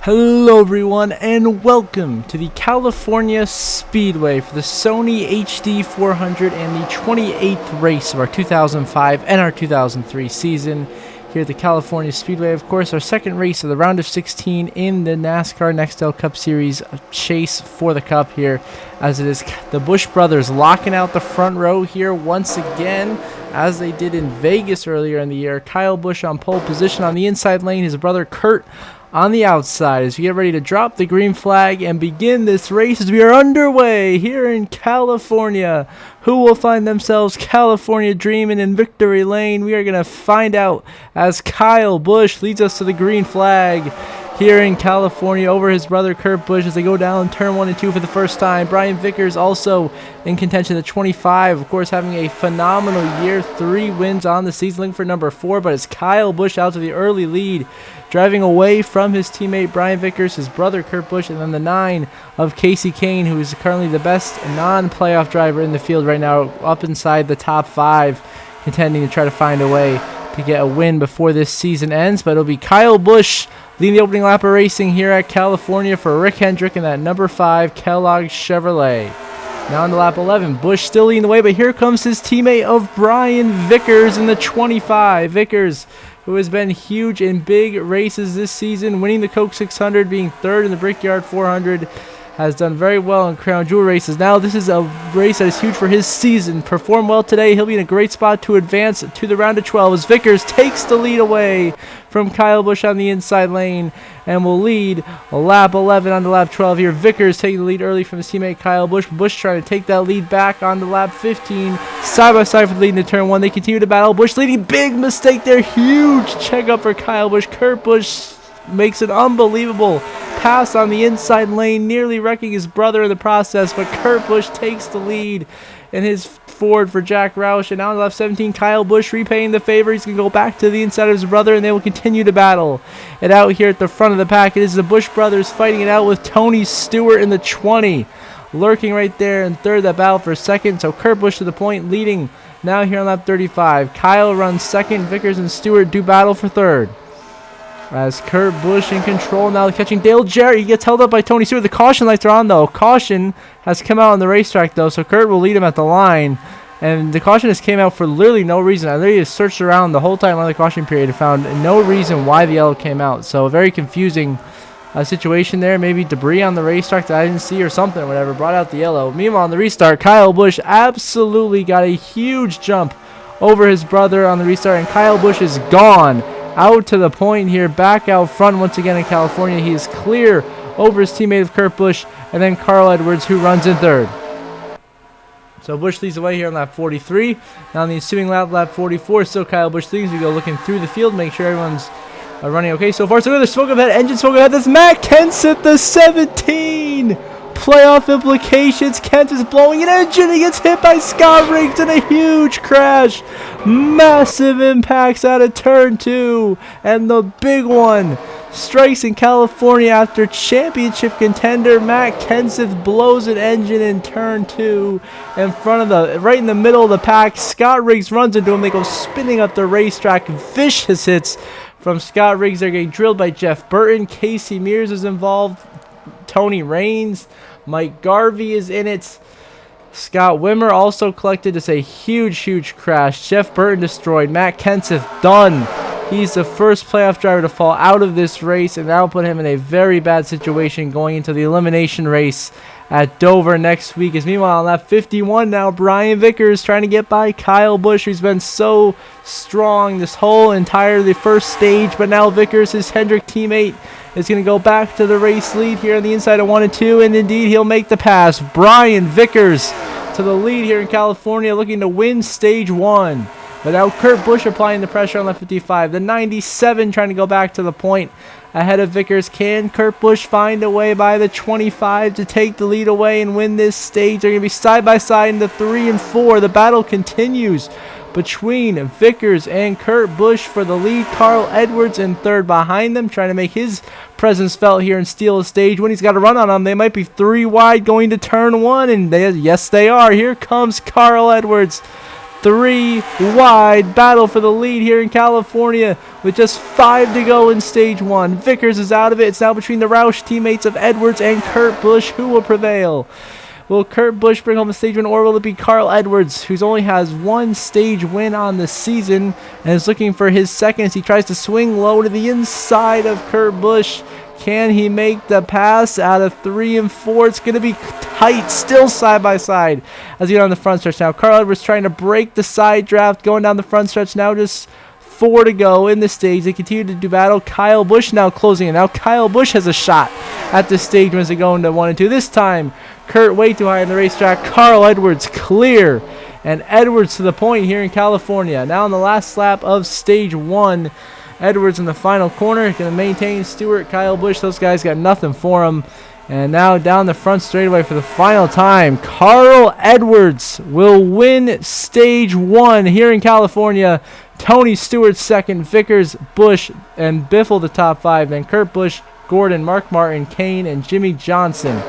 Hello everyone and welcome to the California Speedway for the Sony HD 400 and the 28th race of our 2005 NR2003 season here at the California Speedway. Of course, our second race of the round of 16 in the NASCAR Nextel Cup Series chase for the Cup here, as it is the Busch brothers locking out the front row here once again, as they did in Vegas earlier in the year. Kyle Busch on pole position on the inside lane, his brother Kurt on the outside as we get ready to drop the green flag and begin this race as we are underway here in California. Who will find themselves California dreaming in victory lane? We are going to find out as Kyle Busch leads us to the green flag here in California over his brother Kurt Busch as they go down turn 1 and 2 for the first time. Brian Vickers also in contention at 25, of course having a phenomenal year, 3 wins on the season, looking for number 4, but it's Kyle Busch out to the early lead, driving away from his teammate Brian Vickers, his brother Kurt Busch, and then the 9 of Casey Kane, who is currently the best non-playoff driver in the field right now, up inside the top 5, contending to try to find a way to get a win before this season ends. But it'll be Kyle Busch leading the opening lap of racing here at California for Rick Hendrick in that number 5 Kellogg Chevrolet. Now on to lap 11, Busch still leading the way, but here comes his teammate of Brian Vickers in the 25. Vickers, who has been huge in big races this season, winning the Coke 600, being 3rd in the Brickyard 400, has done very well in Crown Jewel races. Now this is a race that is huge for his season. Performed well today, he'll be in a great spot to advance to the round of 12 as Vickers takes the lead away from Kyle Busch on the inside lane and will lead lap 11 on to lap 12 here. Vickers taking the lead early from his teammate Kyle Busch. Busch trying to take that lead back on to lap 15, side by side for the lead into turn 1. They continue to battle. Busch leading, big mistake there, huge checkup for Kyle Busch. Kurt Busch makes an unbelievable pass on the inside lane, nearly wrecking his brother in the process, but Kurt Busch takes the lead in his Ford for Jack Roush. And now on lap 17, Kyle Busch repaying the favor. He's going to go back to the inside of his brother, and they will continue to battle it out here at the front of the pack. It is the Busch brothers fighting it out with Tony Stewart in the 20, lurking right there in third, that battle for second. So Kurt Busch to the point, leading now here on lap 35. Kyle runs second, Vickers and Stewart do battle for third, as Kurt Busch in control now, catching Dale Jarrett. He gets held up by Tony Stewart. The caution lights are on, though. Caution has come out on the racetrack, though, so Kurt will lead him at the line. And the caution just came out for literally no reason. I literally just searched around the whole time on the caution period and found no reason why the yellow came out. So a very confusing situation there. Maybe debris on the racetrack that I didn't see or something or whatever brought out the yellow. Meanwhile, on the restart, Kyle Busch absolutely got a huge jump over his brother on the restart, and Kyle Busch is gone out to the point here, back out front once again in California. He is clear over his teammate of Kurt Busch, and then Carl Edwards, who runs in third. So Busch leads away here on lap 43. Now on the ensuing lap 44, still Kyle Busch leads. We go looking through the field, make sure everyone's running okay so far. So there's smoke ahead, engine smoke ahead. That's Matt Kenseth, the 17. Playoff implications. Kent is blowing an engine. He gets hit by Scott Riggs in a huge crash. Massive impacts out of turn 2. And the big one strikes in California after championship contender Matt Kenseth blows an engine in turn 2 in front of right in the middle of the pack. Scott Riggs runs into him. They go spinning up the racetrack. Vicious hits from Scott Riggs. They're getting drilled by Jeff Burton. Casey Mears is involved. Tony Raines, Mike Garvey is in it. Scott Wimmer also collected. It's a huge crash. Jeff Burton destroyed. Matt Kenseth done. He's the first playoff driver to fall out of this race, and that'll put him in a very bad situation going into the elimination race at Dover next week. As meanwhile on lap 51 now, Brian Vickers trying to get by Kyle Busch, who's been so strong this whole the first stage, but now Vickers, his Hendrick teammate, is going to go back to the race lead here on the inside of 1 and 2, and indeed he'll make the pass. Brian Vickers to the lead here in California, looking to win stage 1. But now Kurt Busch applying the pressure on lap 55. The 97 trying to go back to the point ahead of Vickers. Can Kurt Busch find a way by the 25 to take the lead away and win this stage? They're going to be side by side in the 3 and 4. The battle continues between Vickers and Kurt Busch for the lead. Carl Edwards in third behind them, trying to make his presence felt here and steal a stage. When he's got a run on them, they might be 3 wide going to turn 1, and yes, they are. Here comes Carl Edwards 3 wide. Battle for the lead here in California with just 5 to go in stage 1. Vickers is out of it. It's now between the Roush teammates of Edwards and Kurt Busch. Who will prevail? Will Kurt Busch bring home the stage win, or will it be Carl Edwards, who only has 1 stage win on the season and is looking for his second as he tries to swing low to the inside of Kurt Busch? Can he make the pass out of 3 and 4? It's going to be tight, still side by side as he get on the front stretch now. Carl Edwards trying to break the side draft, going down the front stretch now, just 4 to go in the stage. They continue to do battle. Kyle Busch now closing it. Now Kyle Busch has a shot at this stage as they go into 1 and 2. This time, Kurt way too high on the racetrack. Carl Edwards clear. And Edwards to the point here in California. Now in the last lap of stage 1. Edwards in the final corner. Going to maintain Stewart, Kyle Busch. Those guys got nothing for him. And now down the front straightaway for the final time. Carl Edwards will win stage 1 here in California. Tony Stewart second, Vickers, Busch, and Biffle the top 5. Then Kurt Busch, Gordon, Mark Martin, Kane, and Jimmy Johnson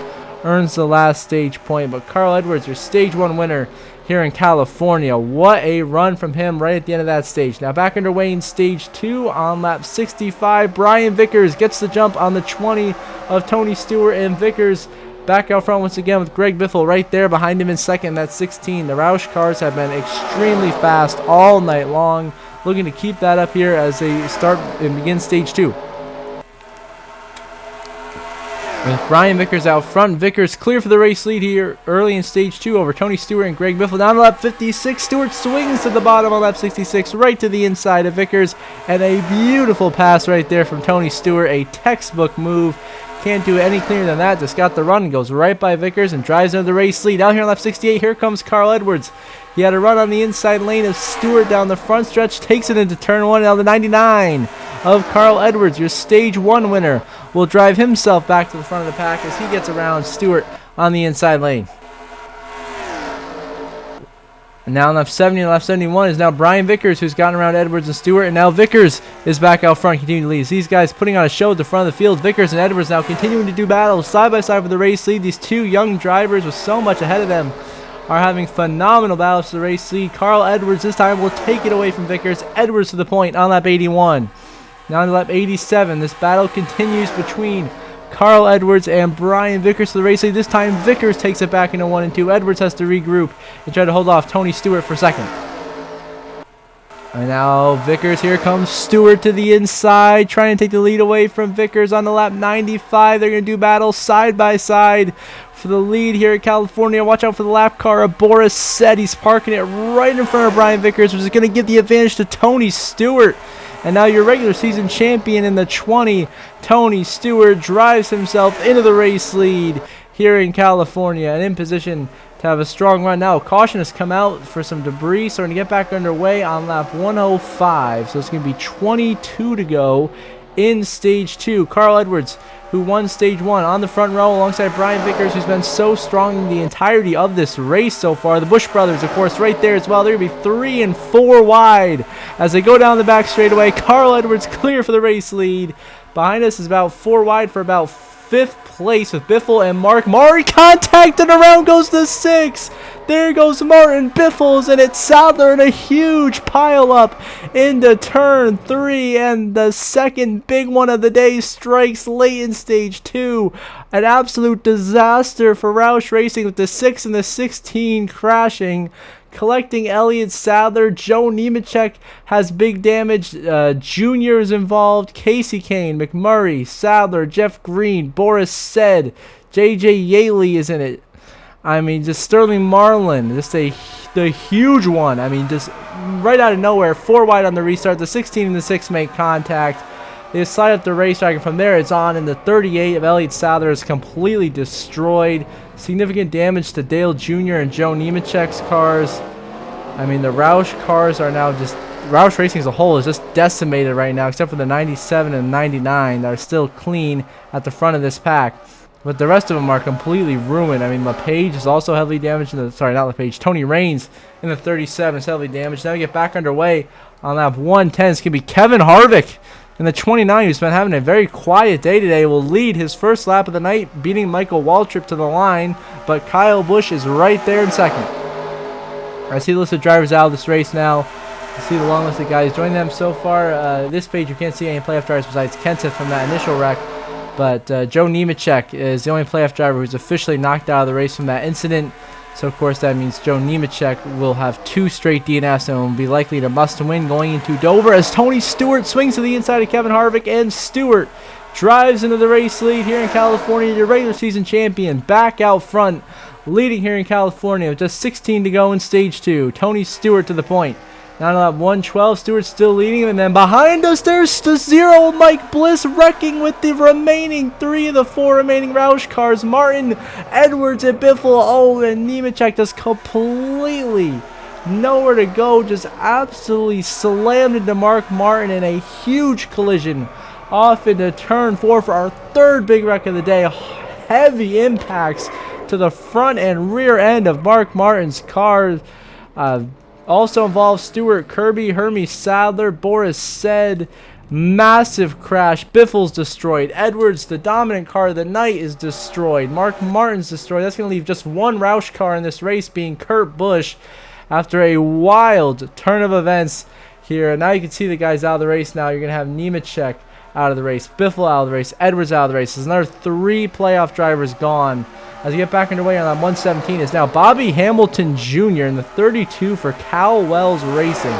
earns the last stage point. But Carl Edwards, your stage 1 winner here in California. What a run from him right at the end of that stage. Now back underway in stage 2 on lap 65. Brian Vickers gets the jump on the 20 of Tony Stewart, and Vickers back out front once again with Greg Biffle right there behind him in second. That's 16. The Roush cars have been extremely fast all night long, looking to keep that up here as they start and begin stage 2. With Brian Vickers out front, Vickers clear for the race lead here early in stage 2 over Tony Stewart and Greg Biffle. Down to lap 56, Stewart swings to the bottom on lap 66, right to the inside of Vickers, and a beautiful pass right there from Tony Stewart, a textbook move. Can't do it any cleaner than that. Just got the run, goes right by Vickers and drives into the race lead. Out here on lap 68, here comes Carl Edwards. He had a run on the inside lane of Stewart down the front stretch, takes it into turn 1. Now the 99 of Carl Edwards, your stage 1 winner, will drive himself back to the front of the pack as he gets around Stewart on the inside lane. And now on lap 70 and lap 71 is now Brian Vickers, who's gotten around Edwards and Stewart, and now Vickers is back out front, continuing to lead. These guys putting on a show at the front of the field. Vickers and Edwards now continuing to do battle side by side for the race lead. These 2 young drivers with so much ahead of them are having phenomenal battles for the race lead. Carl Edwards this time will take it away from Vickers. Edwards to the point on lap 81. Now on lap 87, this battle continues between Carl Edwards and Brian Vickers to the race lead. This time Vickers takes it back into 1 and 2. Edwards has to regroup and try to hold off Tony Stewart for second. And now Vickers, here comes Stewart to the inside, trying to take the lead away from Vickers on the lap 95. They're going to do battle side by side for the lead here at California. Watch out for the lap car of Boris Said. He's parking it right in front of Brian Vickers, which is going to give the advantage to Tony Stewart. And now your regular season champion in the 20, Tony Stewart, drives himself into the race lead here in California and in position to have a strong run. Now caution has come out for some debris, starting to get back underway on lap 105. So it's going to be 22 to go in stage 2. Carl Edwards, who won stage 1 on the front row alongside Brian Vickers, who's been so strong in the entirety of this race so far. The Busch brothers, of course, right there as well. They're going to be 3 and 4 wide as they go down the back straightaway. Carl Edwards clear for the race lead. Behind us is about 4 wide for about 5th place with Biffle and Mark. Martin contact, and around goes the 6. There goes Martin. Biffles, and it's Sadler in a huge pile up into turn 3, and the second big one of the day strikes late in stage 2. An absolute disaster for Roush Racing with the 6 and the 16 crashing. Collecting Elliott Sadler. Joe Nemechek has big damage. Junior is involved. Casey Kane, McMurray, Sadler, Jeff Green, Boris Said, JJ Yaley is in it. I mean, just Sterling Marlin, just the huge one. I mean, just right out of nowhere, 4 wide on the restart. The 16 and the 6 make contact. They slide up the racetrack, and from there it's on, and the 38 of Elliott Sadler is completely destroyed. Significant damage to Dale Jr. and Joe Nemechek's cars. I mean, the Roush cars are now just... Roush Racing as a whole is just decimated right now, except for the 97 and 99 that are still clean at the front of this pack. But the rest of them are completely ruined. I mean, LePage is also heavily damaged. Sorry, not LePage. Tony Raines in the 37 is heavily damaged. Now we get back underway on lap 110. It's going to be Kevin Harvick in the 29, who's been having a very quiet day today, will lead his first lap of the night, beating Michael Waltrip to the line. But Kyle Busch is right there in second. I see the list of drivers out of this race now. You see the long list of guys joining them so far. This page, you can't see any playoff drivers besides Kenseth from that initial wreck. But Joe Nemechek is the only playoff driver who's officially knocked out of the race from that incident. So, of course, that means Joe Nemechek will have 2 straight DNFs and will be likely to must win going into Dover as Tony Stewart swings to the inside of Kevin Harvick, and Stewart drives into the race lead here in California. Your regular season champion back out front, leading here in California with just 16 to go in Stage 2. Tony Stewart to the point. Now on lap 112, Stewart's still leading, and then behind us there's the 0 Mike Bliss wrecking with the remaining 3 of the 4 remaining Roush cars. Martin, Edwards, and Biffle. Oh, and Nemechek just completely nowhere to go, just absolutely slammed into Mark Martin in a huge collision off into turn 4 for our 3rd big wreck of the day. Heavy impacts to the front and rear end of Mark Martin's car. Also involves Stewart, Kirby, Hermie Sadler, Boris Said. Massive crash. Biffle's destroyed. Edwards, the dominant car of the night, is destroyed. Mark Martin's destroyed. That's going to leave just one Roush car in this race, being Kurt Busch, after a wild turn of events here. And now you can see the guys out of the race now. You're going to have Nemechek out of the race, Biffle out of the race, Edwards out of the race. There's another 3 playoff drivers gone. As we get back underway on 117 is now Bobby Hamilton Jr. in the 32 for Cal Wells Racing.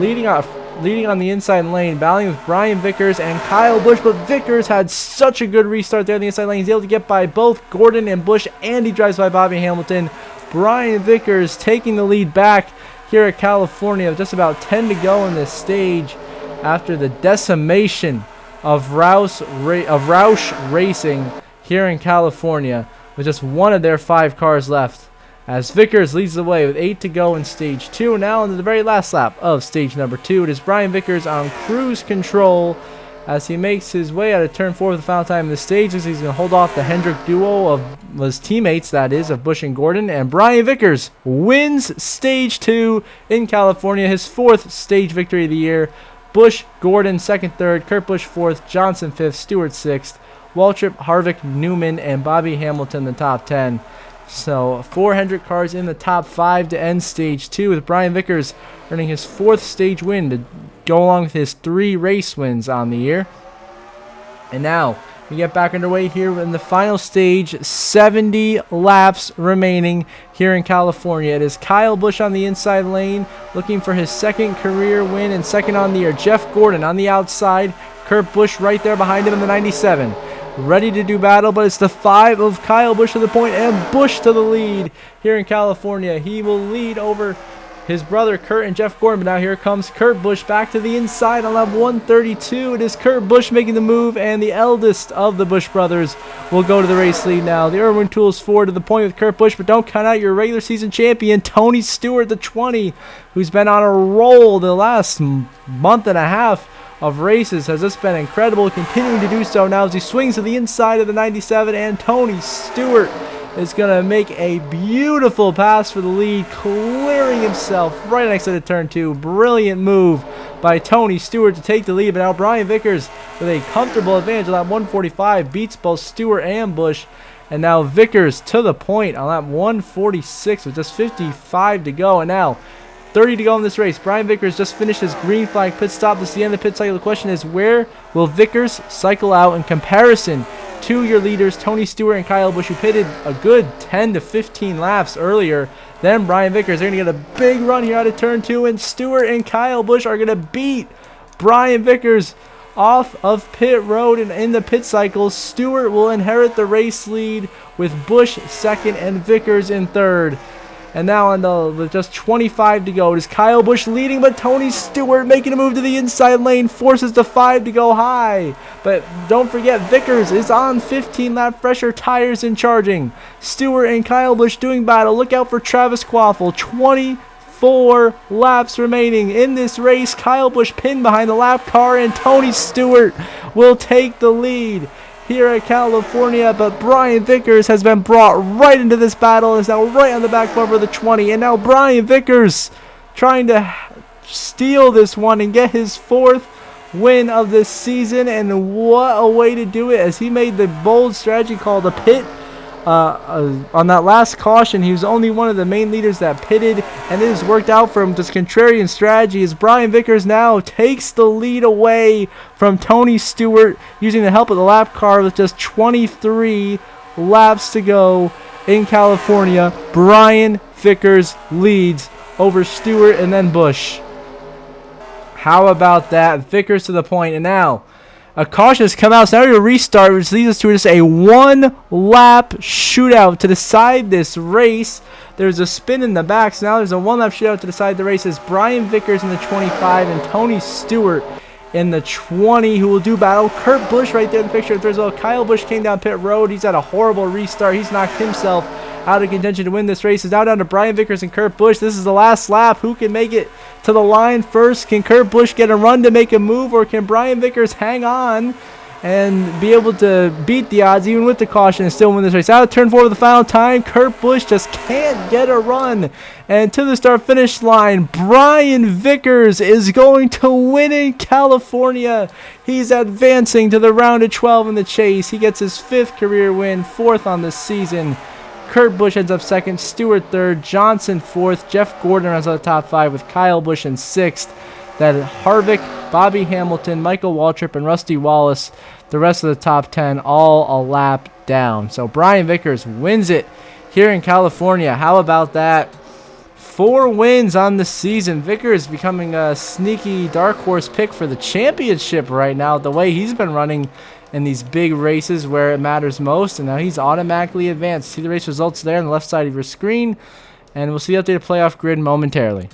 Leading on the inside lane, battling with Brian Vickers and Kyle Busch, but Vickers had such a good restart there on the inside lane. He's able to get by both Gordon and Busch, and he drives by Bobby Hamilton. Brian Vickers taking the lead back here at California with just about 10 to go in this stage after the decimation of Roush Racing here in California, with just one of their 5 cars left, as Vickers leads the way with 8 to go in Stage 2. Now into the very last lap of Stage number 2, it is Brian Vickers on cruise control as he makes his way out of turn 4 for the final time in the stage. He's going to hold off the Hendrick duo of his teammates, that is, of Busch and Gordon, and Brian Vickers wins Stage 2 in California, his 4th stage victory of the year. Busch, Gordon 2nd, 3rd, Kurt Busch 4th, Johnson 5th, Stewart 6th, Waltrip, Harvick, Newman, and Bobby Hamilton the top 10. So 4 Hendrick cars in the top 5 to end Stage 2, with Brian Vickers earning his 4th stage win to go along with his 3 race wins on the year. And now we get back underway here in the final stage. 70 laps remaining here in California. It is Kyle Busch on the inside lane looking for his 2nd career win and 2nd on the year. Jeff Gordon on the outside. Kurt Busch right there behind him in the 97. Ready to do battle, but it's the 5 of Kyle Busch to the point, and Busch to the lead here in California. He will lead over his brother Kurt and Jeff Gordon, but now here comes Kurt Busch back to the inside on lap 132. It is Kurt Busch making the move, and the eldest of the Busch brothers will go to the race lead now. The Irwin Tools 4 to the point with Kurt Busch, but don't count out your regular season champion, Tony Stewart, the 20, who's been on a roll the last month and a half of races. Has just been incredible, continuing to do so now as he swings to the inside of the 97, and Tony Stewart is going to make a beautiful pass for the lead, clearing himself right next to the turn 2. Brilliant move by Tony Stewart to take the lead, but now Brian Vickers with a comfortable advantage on lap 145 beats both Stewart and Busch, and now Vickers to the point on lap 146 with just 55 to go, and now 30 to go in this race. Brian Vickers just finished his green flag pit stop. This is the end of the pit cycle. The question is, where will Vickers cycle out in comparison to your leaders, Tony Stewart and Kyle Busch, who pitted a good 10 to 15 laps earlier? Then Brian Vickers, they're going to get a big run here out of turn 2, and Stewart and Kyle Busch are going to beat Brian Vickers off of pit road and in the pit cycle. Stewart will inherit the race lead with Busch 2nd and Vickers in 3rd. And now with just 25 to go, it is Kyle Busch leading, but Tony Stewart making a move to the inside lane forces the 5 to go high. But don't forget, Vickers is on 15-lap fresher tires and charging. Stewart and Kyle Busch doing battle. Look out for Travis Quaffle. 24 laps remaining in this race. Kyle Busch pinned behind the lap car, and Tony Stewart will take the lead here at California, but Brian Vickers has been brought right into this battle and is now right on the back bumper of the 20. And now Brian Vickers trying to steal this one and get his 4th win of this season. And what a way to do it, as he made the bold strategy call to pit on that last caution. He was only one of the main leaders that pitted, and it has worked out for him. This contrarian strategy as Brian Vickers now takes the lead away from Tony Stewart using the help of the lap car with just 23 laps to go in California. Brian Vickers leads over Stewart and then Busch. How about that? Vickers to the point, and now a caution has come out, so now we restart, which leads us to just a one-lap shootout to decide this race. There's a spin in the back, so now there's a one-lap shootout to decide the race. It's Brian Vickers in the 25 and Tony Stewart in the 20 who will do battle. Kurt Busch right there in the picture. There's a Kyle Busch came down pit road. He's had a horrible restart. He's knocked himself out of contention to win this race. It's now down to Brian Vickers and Kurt Busch. This is the last lap. Who can make it to the line first? Can Kurt Busch get a run to make a move, or can Brian Vickers hang on and be able to beat the odds even with the caution and still win this race? Out of turn 4 for the final time. Kurt Busch just can't get a run. And to the start finish line, Brian Vickers is going to win in California. He's advancing to the round of 12 in the chase. He gets his 5th career win, 4th on the season. Kurt Busch ends up 2nd, Stewart 3rd, Johnson 4th, Jeff Gordon runs out the top 5 with Kyle Busch in 6th. Then Harvick, Bobby Hamilton, Michael Waltrip, and Rusty Wallace, the rest of the top 10, all a lap down. So Brian Vickers wins it here in California. How about that? 4 wins on the season. Vickers becoming a sneaky dark horse pick for the championship right now, the way he's been running in these big races where it matters most, and now he's automatically advanced. See the race results there on the left side of your screen, and we'll see the updated playoff grid momentarily.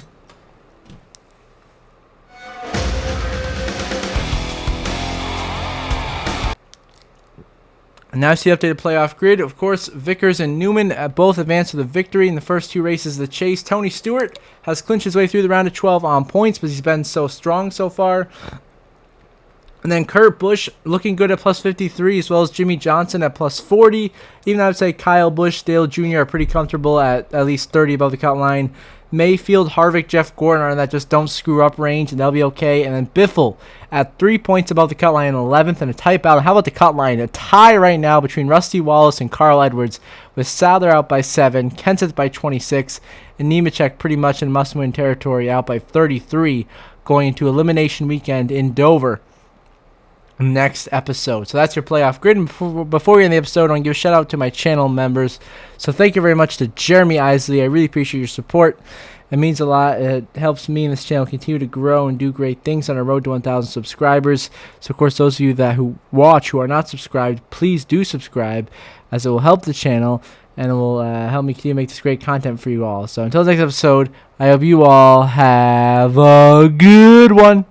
And now see the updated playoff grid. Of course, Vickers and Newman both advanced to the victory in the first 2 races of the chase. Tony Stewart has clinched his way through the round of 12 on points, but he's been so strong so far. And then Kurt Busch looking good at plus 53, as well as Jimmy Johnson at plus 40. Even I would say Kyle Busch, Dale Jr. are pretty comfortable at least 30 above the cut line. Mayfield, Harvick, Jeff Gordon are in that just don't screw up range, and they'll be okay. And then Biffle at 3 points above the cut line in 11th, and a tight battle. How about the cut line? A tie right now between Rusty Wallace and Carl Edwards, with Sadler out by 7, Kenseth by 26, and Nemechek pretty much in must-win territory out by 33, going into Elimination Weekend in Dover next episode. So that's your playoff grid. And before we end the episode, I want to give a shout out to my channel members. So thank you very much to Jeremy Isley. I really appreciate your support. It means a lot. It helps me and this channel continue to grow and do great things on our road to 1,000 subscribers. So of course, those of you who watch who are not subscribed, please do subscribe, as it will help the channel and it will help me continue to make this great content for you all. So until the next episode, I hope you all have a good one.